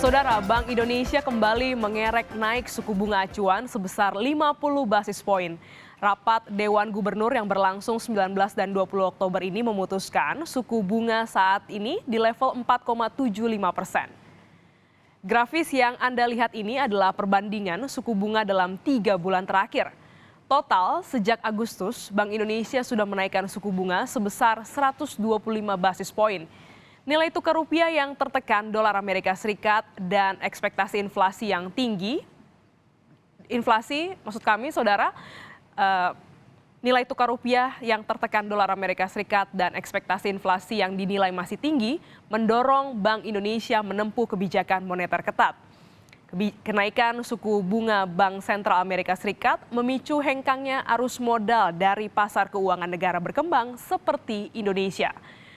Saudara, Bank Indonesia kembali mengerek naik suku bunga acuan sebesar 50 basis poin. Rapat Dewan Gubernur yang berlangsung 19 dan 20 Oktober ini memutuskan suku bunga saat ini di level 4,75%. Grafis yang Anda lihat ini adalah perbandingan suku bunga dalam 3 bulan terakhir. Total, sejak Agustus, Bank Indonesia sudah menaikkan suku bunga sebesar 125 basis poin. Nilai tukar rupiah yang tertekan dolar Amerika Serikat dan ekspektasi inflasi yang tinggi. Inflasi, maksud kami saudara, nilai tukar rupiah yang tertekan dolar Amerika Serikat dan ekspektasi inflasi yang dinilai masih tinggi mendorong Bank Indonesia menempuh kebijakan moneter ketat. Kenaikan suku bunga Bank Sentral Amerika Serikat memicu hengkangnya arus modal dari pasar keuangan negara berkembang seperti Indonesia.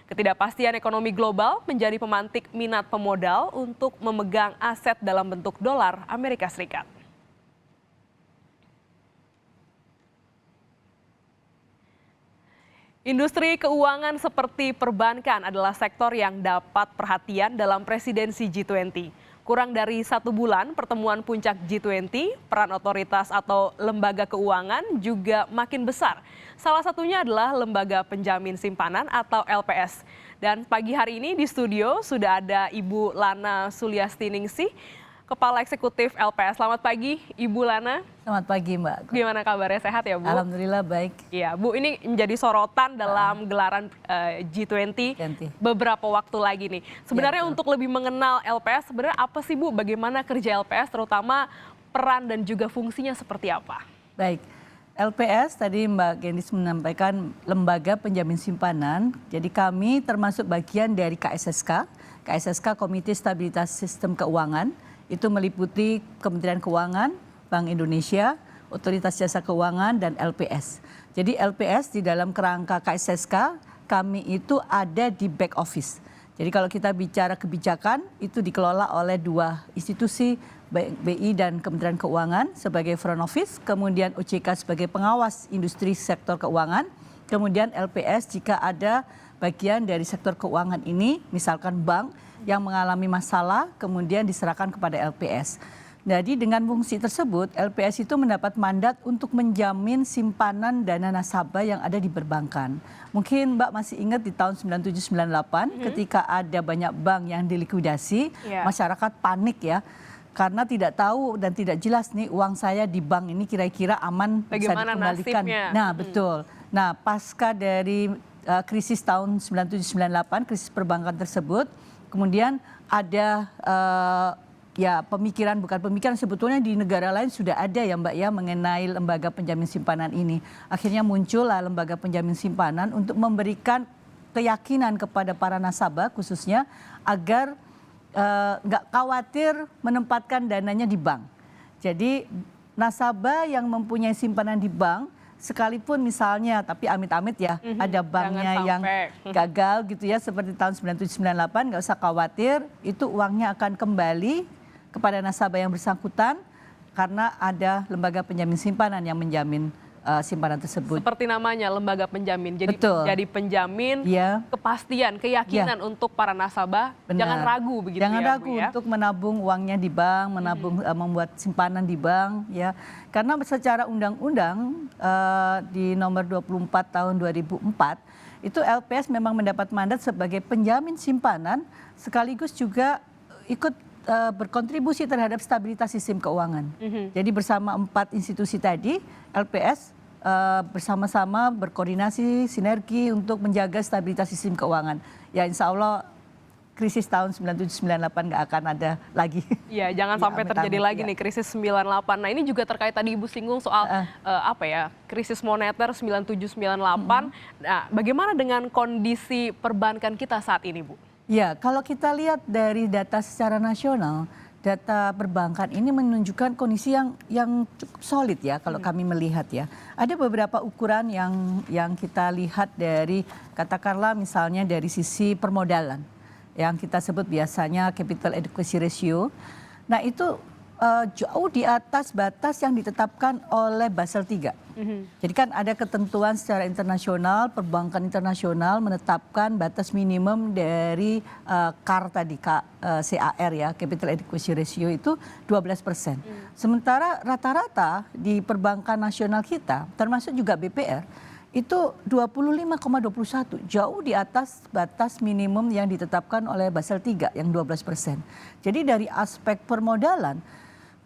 Ketidakpastian ekonomi global menjadi pemantik minat pemodal untuk memegang aset dalam bentuk dolar Amerika Serikat. Industri keuangan seperti perbankan adalah sektor yang dapat perhatian dalam presidensi G20. Kurang dari 1 bulan pertemuan puncak G20, peran otoritas atau lembaga keuangan juga makin besar. Salah satunya adalah Lembaga Penjamin Simpanan atau LPS. Dan pagi hari ini di studio sudah ada Ibu Lana Suliastiningsih, Kepala Eksekutif LPS. Selamat pagi, Ibu Lana. Selamat pagi, Mbak. Gimana kabarnya, sehat ya, Bu? Alhamdulillah baik. Iya, Bu, ini menjadi sorotan dalam gelaran G20 beberapa waktu lagi nih. Sebenarnya untuk lebih mengenal LPS, sebenarnya apa sih, Bu? Bagaimana kerja LPS, terutama peran dan juga fungsinya seperti apa? Baik, LPS tadi Mbak Gendis menyampaikan Lembaga Penjamin Simpanan. Jadi kami termasuk bagian dari KSSK, Komite Stabilitas Sistem Keuangan. Itu meliputi Kementerian Keuangan, Bank Indonesia, Otoritas Jasa Keuangan, dan LPS. Jadi LPS di dalam kerangka KSSK, kami itu ada di back office. Jadi kalau kita bicara kebijakan, itu dikelola oleh 2 institusi, BI dan Kementerian Keuangan sebagai front office, kemudian OJK sebagai pengawas industri sektor keuangan, kemudian LPS jika ada bagian dari sektor keuangan ini, misalkan bank, yang mengalami masalah kemudian diserahkan kepada LPS. Jadi dengan fungsi tersebut LPS itu mendapat mandat untuk menjamin simpanan dana nasabah yang ada di perbankan. Mungkin Mbak masih ingat di tahun 97-98 ketika ada banyak bank yang dilikuidasi, masyarakat panik ya. Karena tidak tahu dan tidak jelas nih uang saya di bank ini kira-kira aman bisa dikembalikan. Nah, betul. Nah, pasca dari krisis tahun 97-98, krisis perbankan tersebut, kemudian ada pemikiran, bukan pemikiran, sebetulnya di negara lain sudah ada ya Mbak ya mengenai lembaga penjamin simpanan ini. Akhirnya muncullah lembaga penjamin simpanan untuk memberikan keyakinan kepada para nasabah khususnya agar nggak khawatir menempatkan dananya di bank. Jadi nasabah yang mempunyai simpanan di bank, sekalipun misalnya, tapi amit-amit ya, ada banknya yang gagal gitu ya, seperti tahun 97-98, nggak usah khawatir, itu uangnya akan kembali kepada nasabah yang bersangkutan karena ada lembaga penjamin simpanan yang menjamin simpanan tersebut. Seperti namanya, lembaga penjamin. Jadi betul. Jadi penjamin kepastian, keyakinan untuk para nasabah. Benar. Jangan ragu begitu Jangan ya, ragu Bu, ya? untuk menabung uangnya di bank, membuat simpanan di bank ya. Karena secara undang-undang di nomor 24 tahun 2004 itu LPS memang mendapat mandat sebagai penjamin simpanan sekaligus juga ikut berkontribusi terhadap stabilitas sistem keuangan. Jadi bersama 4 institusi tadi, LPS bersama-sama berkoordinasi, sinergi untuk menjaga stabilitas sistem keuangan. Ya insya Allah krisis tahun 97-98 nggak akan ada lagi. Iya, jangan sampai terjadi lagi nih krisis 98. Nah ini juga terkait tadi Ibu singgung soal krisis moneter 97-98. Nah bagaimana dengan kondisi perbankan kita saat ini, Bu? Ya, kalau kita lihat dari data secara nasional, data perbankan ini menunjukkan kondisi yang cukup solid ya kalau kami melihat ya. Ada beberapa ukuran yang kita lihat dari katakanlah misalnya dari sisi permodalan yang kita sebut biasanya capital adequacy ratio. Nah itu jauh di atas batas yang ditetapkan oleh Basel III. Jadi kan ada ketentuan secara internasional, perbankan internasional menetapkan batas minimum dari CAR tadi, CAR ya, Capital Adequacy Ratio itu 12%. Sementara rata-rata di perbankan nasional kita, termasuk juga BPR, itu 25,21, jauh di atas batas minimum yang ditetapkan oleh Basel III yang 12%. Jadi dari aspek permodalan,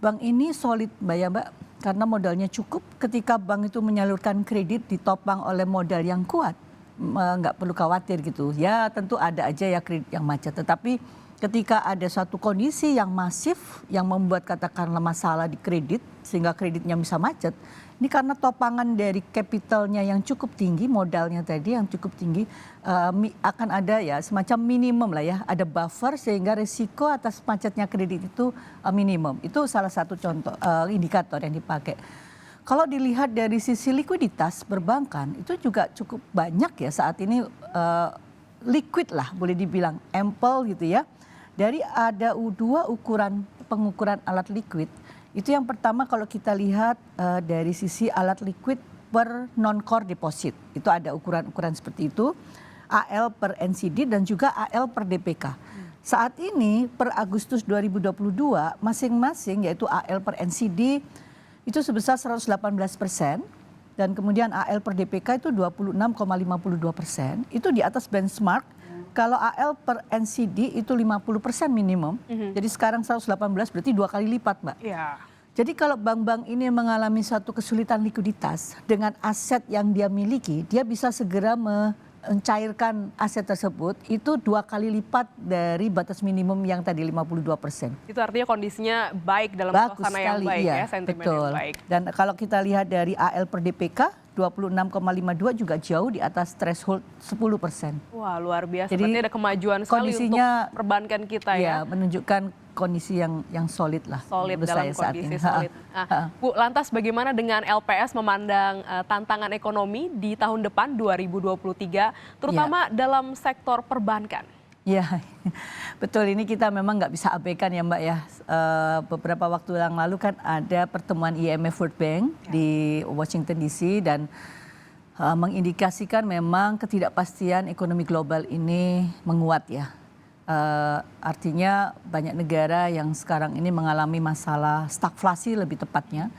bank ini solid Mbak, karena modalnya cukup. Ketika bank itu menyalurkan kredit ditopang oleh modal yang kuat, nggak perlu khawatir gitu. Ya tentu ada aja ya kredit yang macet, tetapi ketika ada suatu kondisi yang masif yang membuat katakanlah masalah di kredit sehingga kreditnya bisa macet, ini karena topangan dari kapitalnya yang cukup tinggi, modalnya tadi yang cukup tinggi, akan ada ya semacam minimum lah ya, ada buffer sehingga risiko atas macetnya kredit itu minimum. Itu salah satu contoh indikator yang dipakai. Kalau dilihat dari sisi likuiditas perbankan itu juga cukup banyak ya saat ini, liquid lah boleh dibilang, ample gitu ya. Dari ada dua pengukuran alat liquid. Itu yang pertama kalau kita lihat dari sisi alat liquid per non-core deposit. Itu ada ukuran-ukuran seperti itu. AL per NCD dan juga AL per DPK. Saat ini per Agustus 2022 masing-masing yaitu AL per NCD itu sebesar 118%. Dan kemudian AL per DPK itu 26,52%. Itu di atas benchmark. Kalau AL per NCD itu 50% minimum, jadi sekarang 118 berarti 2 kali lipat Mbak. Ya. Jadi kalau bank-bank ini mengalami satu kesulitan likuiditas dengan aset yang dia miliki, dia bisa segera mencairkan aset tersebut itu 2 kali lipat dari batas minimum yang tadi 52%. Itu artinya kondisinya baik dalam Bagus suasana yang sekali, baik iya, ya, sentimen betul. yang baik. Dan kalau kita lihat dari AL per DPK 26,52 juga jauh di atas threshold 10%. Wah luar biasa, Jadi, berarti ada kemajuan sekali kondisinya, untuk perbankan kita ya. menunjukkan kondisi yang solid lah. Solid menurut dalam saya saat kondisi ini. solid. Nah, Bu, lantas bagaimana dengan LPS memandang tantangan ekonomi di tahun depan 2023, terutama dalam sektor perbankan? Ya, betul, ini kita memang nggak bisa abaikan ya Mbak ya. Beberapa waktu yang lalu kan ada pertemuan IMF World Bank di Washington DC dan mengindikasikan memang ketidakpastian ekonomi global ini menguat ya. Artinya banyak negara yang sekarang ini mengalami masalah stagflasi lebih tepatnya,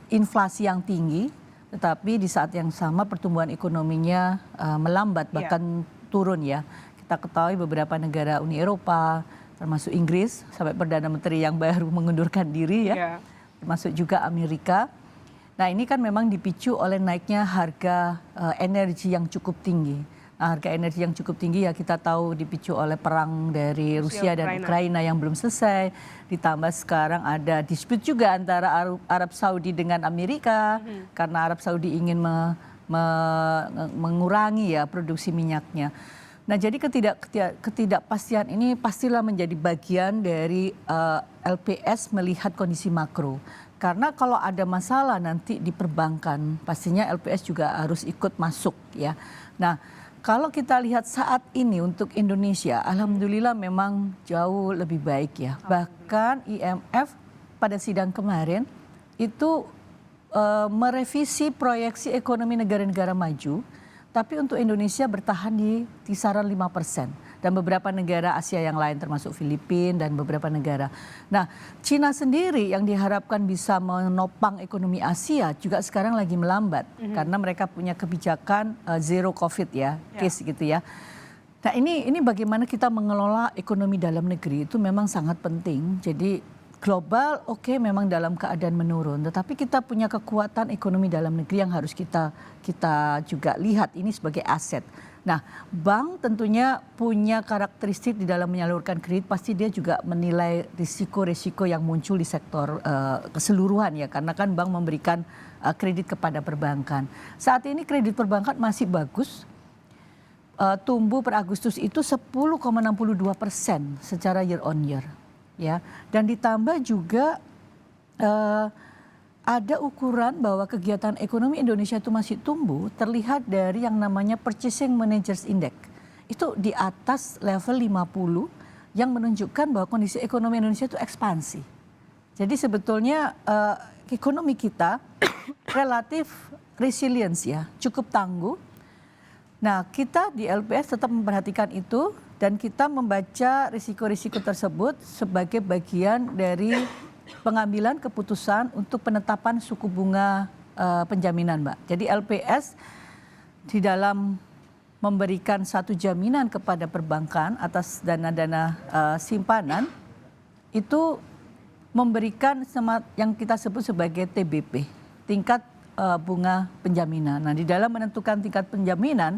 inflasi yang tinggi, tetapi di saat yang sama pertumbuhan ekonominya melambat bahkan turun ya. Kita ketahui beberapa negara Uni Eropa, termasuk Inggris, sampai Perdana Menteri yang baru mengundurkan diri ya, termasuk juga Amerika. Nah ini kan memang dipicu oleh naiknya harga energi yang cukup tinggi. Nah, harga energi yang cukup tinggi ya kita tahu dipicu oleh perang dari Rusia dan Ukraina yang belum selesai. Ditambah sekarang ada dispute juga antara Arab Saudi dengan Amerika, karena Arab Saudi ingin mengurangi ya produksi minyaknya. Nah jadi ketidakpastian ini pastilah menjadi bagian dari LPS melihat kondisi makro. Karena kalau ada masalah nanti di perbankan, pastinya LPS juga harus ikut masuk ya. Nah kalau kita lihat saat ini untuk Indonesia, alhamdulillah memang jauh lebih baik ya. Bahkan IMF pada sidang kemarin itu merevisi proyeksi ekonomi negara-negara maju. Tapi untuk Indonesia bertahan di kisaran 5%. Dan beberapa negara Asia yang lain termasuk Filipina dan beberapa negara. Nah Cina sendiri yang diharapkan bisa menopang ekonomi Asia juga sekarang lagi melambat. Karena mereka punya kebijakan zero COVID ya, case gitu ya. Nah ini bagaimana kita mengelola ekonomi dalam negeri itu memang sangat penting. Jadi global oke, memang dalam keadaan menurun, tetapi kita punya kekuatan ekonomi dalam negeri yang harus kita juga lihat ini sebagai aset. Nah, bank tentunya punya karakteristik di dalam menyalurkan kredit, pasti dia juga menilai risiko-risiko yang muncul di sektor keseluruhan ya, karena kan bank memberikan kredit kepada perbankan. Saat ini kredit perbankan masih bagus, tumbuh per Agustus itu 10,62% secara year on year. Ya, dan ditambah juga ada ukuran bahwa kegiatan ekonomi Indonesia itu masih tumbuh, terlihat dari yang namanya Purchasing Managers Index. Itu di atas level 50 yang menunjukkan bahwa kondisi ekonomi Indonesia itu ekspansi. Jadi sebetulnya ekonomi kita relatif resilience ya, cukup tangguh. Nah, kita di LPS tetap memperhatikan itu dan kita membaca risiko-risiko tersebut sebagai bagian dari pengambilan keputusan untuk penetapan suku bunga penjaminan, Mbak. Jadi LPS di dalam memberikan satu jaminan kepada perbankan atas dana-dana simpanan itu memberikan yang kita sebut sebagai TBP, tingkat bunga penjaminan. Nah, di dalam menentukan tingkat penjaminan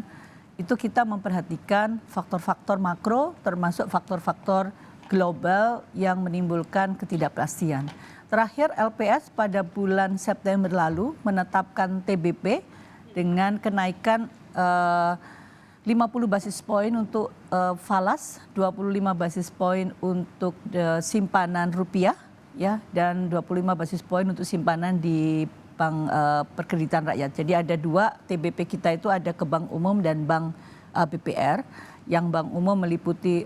itu kita memperhatikan faktor-faktor makro termasuk faktor-faktor global yang menimbulkan ketidakpastian. Terakhir LPS pada bulan September lalu menetapkan TBP dengan kenaikan 50 basis poin untuk falas, 25 basis poin untuk simpanan rupiah ya, dan 25 basis poin untuk simpanan di Bank Perkreditan Rakyat. Jadi ada dua TBP kita itu, ada ke Bank Umum dan Bank BPR. Yang Bank Umum meliputi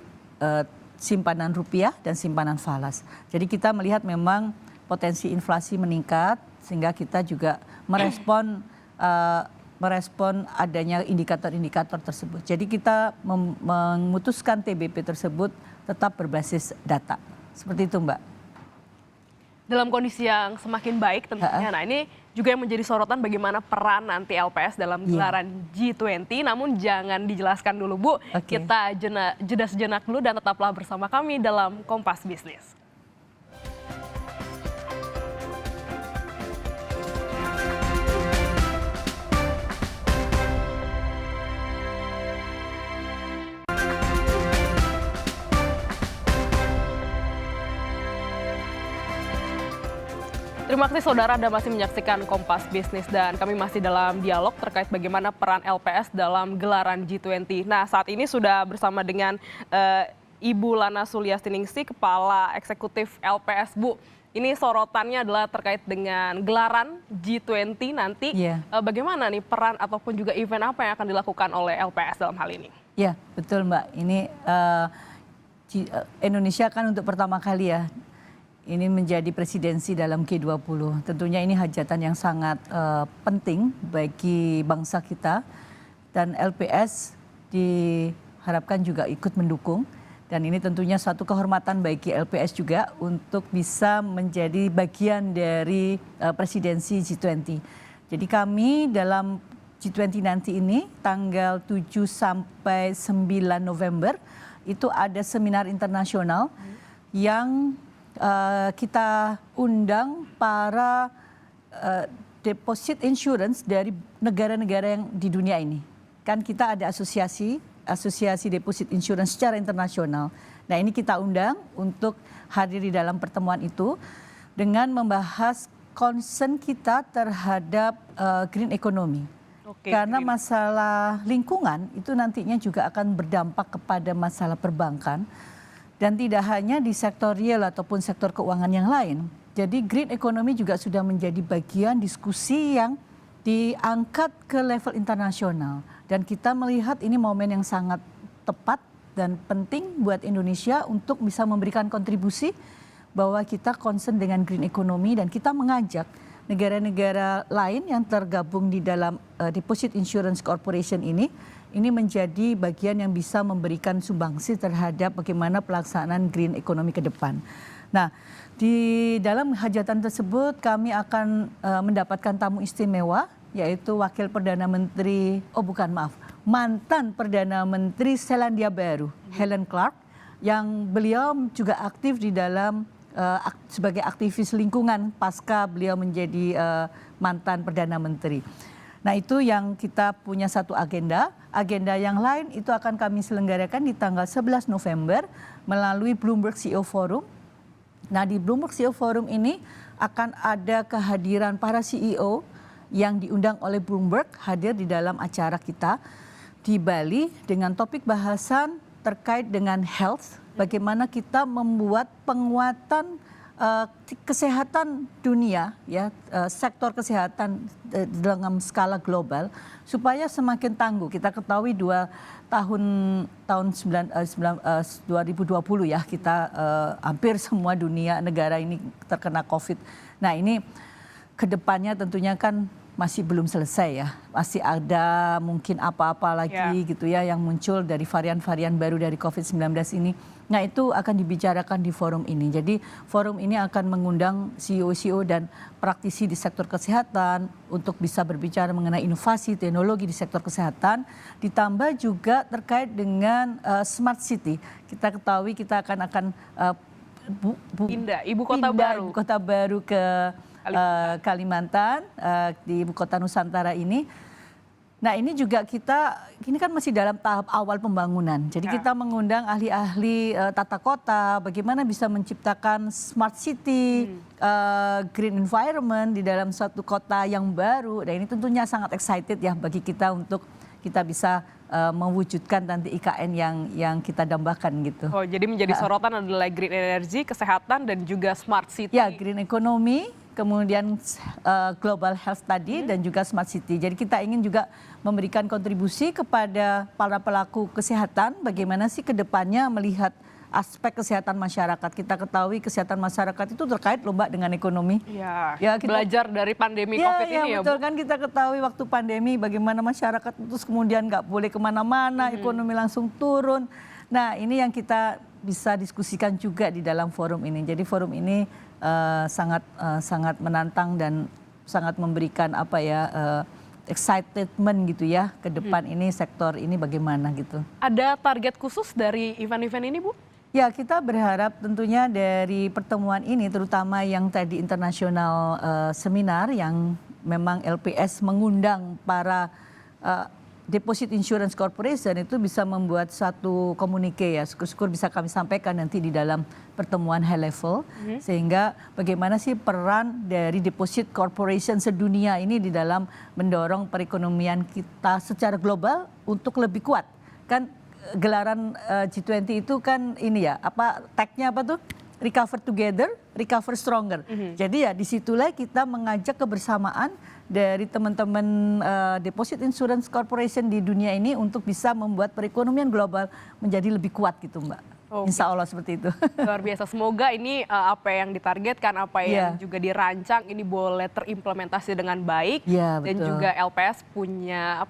simpanan rupiah dan simpanan falas. Jadi kita melihat memang potensi inflasi meningkat sehingga kita juga merespon adanya indikator-indikator tersebut. Jadi kita memutuskan TBP tersebut tetap berbasis data. Seperti itu, Mbak. Dalam kondisi yang semakin baik tentunya. Nah, ini juga yang menjadi sorotan bagaimana peran nanti LPS dalam gelaran G20. Namun jangan dijelaskan dulu, Bu. Kita jeda sejenak dulu dan tetaplah bersama kami dalam Kompas Bisnis. Terima kasih saudara, Anda masih menyaksikan Kompas Bisnis dan kami masih dalam dialog terkait bagaimana peran LPS dalam gelaran G20. Nah, saat ini sudah bersama dengan Ibu Lana Suliastiningsih, Kepala Eksekutif LPS. Bu, ini sorotannya adalah terkait dengan gelaran G20 nanti. Bagaimana nih peran ataupun juga event apa yang akan dilakukan oleh LPS dalam hal ini? Ya, betul Mbak. Ini Indonesia kan untuk pertama kali ya ini menjadi presidensi dalam G20. Tentunya ini hajatan yang sangat penting bagi bangsa kita dan LPS diharapkan juga ikut mendukung. Dan ini tentunya suatu kehormatan bagi LPS juga untuk bisa menjadi bagian dari presidensi G20. Jadi kami dalam G20 nanti ini tanggal 7 sampai 9 November itu ada seminar internasional yang kita undang para deposit insurance dari negara-negara yang di dunia ini. Kan kita ada asosiasi deposit insurance secara internasional. Nah, ini kita undang untuk hadir di dalam pertemuan itu dengan membahas concern kita terhadap green economy. Karena masalah lingkungan itu nantinya juga akan berdampak kepada masalah perbankan. Dan tidak hanya di sektor real ataupun sektor keuangan yang lain. Jadi green economy juga sudah menjadi bagian diskusi yang diangkat ke level internasional. Dan kita melihat ini momen yang sangat tepat dan penting buat Indonesia untuk bisa memberikan kontribusi bahwa kita concern dengan green economy dan kita mengajak negara-negara lain yang tergabung di dalam Deposit Insurance Corporation ini menjadi bagian yang bisa memberikan sumbangsi terhadap bagaimana pelaksanaan green economy ke depan. Nah, di dalam hajatan tersebut kami akan mendapatkan tamu istimewa, yaitu mantan Perdana Menteri Selandia Baru, Helen Clark, yang beliau juga aktif di dalam sebagai aktivis lingkungan pasca beliau menjadi mantan Perdana Menteri. Nah, itu yang kita punya satu agenda. Agenda yang lain itu akan kami selenggarakan di tanggal 11 November melalui Bloomberg CEO Forum. Nah, di Bloomberg CEO Forum ini akan ada kehadiran para CEO yang diundang oleh Bloomberg hadir di dalam acara kita di Bali dengan topik bahasan terkait dengan health, bagaimana kita membuat penguatan kesehatan dunia ya, sektor kesehatan dalam skala global supaya semakin tangguh. Kita ketahui tahun 2020 ya, kita hampir semua dunia negara ini terkena COVID. Nah ini kedepannya tentunya kan masih belum selesai ya, masih ada mungkin apa-apa lagi gitu ya yang muncul dari varian-varian baru dari COVID-19 ini. Nah itu akan dibicarakan di forum ini. Jadi forum ini akan mengundang CEO-CEO dan praktisi di sektor kesehatan untuk bisa berbicara mengenai inovasi teknologi di sektor kesehatan. Ditambah juga terkait dengan smart city. Kita ketahui kita akan pindah ibu kota baru ke Kalimantan, di ibu kota Nusantara ini. Nah ini juga ini kan masih dalam tahap awal pembangunan. Jadi kita mengundang ahli-ahli tata kota, bagaimana bisa menciptakan smart city, green environment di dalam suatu kota yang baru. Dan ini tentunya sangat excited ya bagi kita untuk kita bisa mewujudkan nanti IKN yang kita dambakan gitu. Oh, jadi menjadi sorotan adalah green energy, kesehatan dan juga smart city. Ya, green economy, kemudian global health tadi dan juga smart city. Jadi kita ingin juga memberikan kontribusi kepada para pelaku kesehatan bagaimana sih ke depannya melihat aspek kesehatan masyarakat. Kita ketahui kesehatan masyarakat itu terkait loh Mbak dengan ekonomi. Ya, kita belajar dari pandemi COVID ini ya betul Bu. Kan kita ketahui waktu pandemi bagaimana masyarakat terus kemudian nggak boleh kemana-mana, ekonomi langsung turun. Nah ini yang kita bisa diskusikan juga di dalam forum ini. Jadi forum ini sangat menantang dan sangat memberikan excitement gitu ya ke depan ini sektor ini bagaimana gitu. Ada target khusus dari event-event ini Bu? Ya kita berharap tentunya dari pertemuan ini terutama yang tadi internasional seminar yang memang LPS mengundang para Deposit Insurance Corporation itu bisa membuat satu komunike ya, syukur-syukur bisa kami sampaikan nanti di dalam pertemuan high level, sehingga bagaimana sih peran dari Deposit Corporation sedunia ini di dalam mendorong perekonomian kita secara global untuk lebih kuat. Kan gelaran G20 itu kan ini ya, tagnya apa tuh? Recover together, recover stronger. Jadi ya disitulah kita mengajak kebersamaan dari teman-teman Deposit Insurance Corporation di dunia ini untuk bisa membuat perekonomian global menjadi lebih kuat gitu Mbak. Insya Allah seperti itu. Luar biasa, semoga ini apa yang ditargetkan, apa yang juga dirancang ini boleh terimplementasi dengan baik. Dan juga LPS punya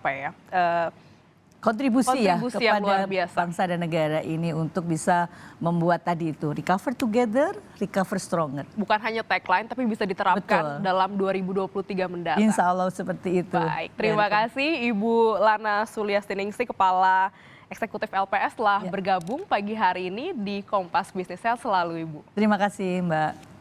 kontribusi ya yang luar biasa. Bangsa dan negara ini untuk bisa membuat tadi itu recover together, recover stronger. Bukan hanya tagline tapi bisa diterapkan dalam 2023 mendatang. Insya Allah seperti itu. Baik, terima kasih Ibu Lana Suliastiningsih, Kepala Eksekutif LPS telah bergabung pagi hari ini di Kompas Bisnis. Sehat selalu Ibu. Terima kasih Mbak.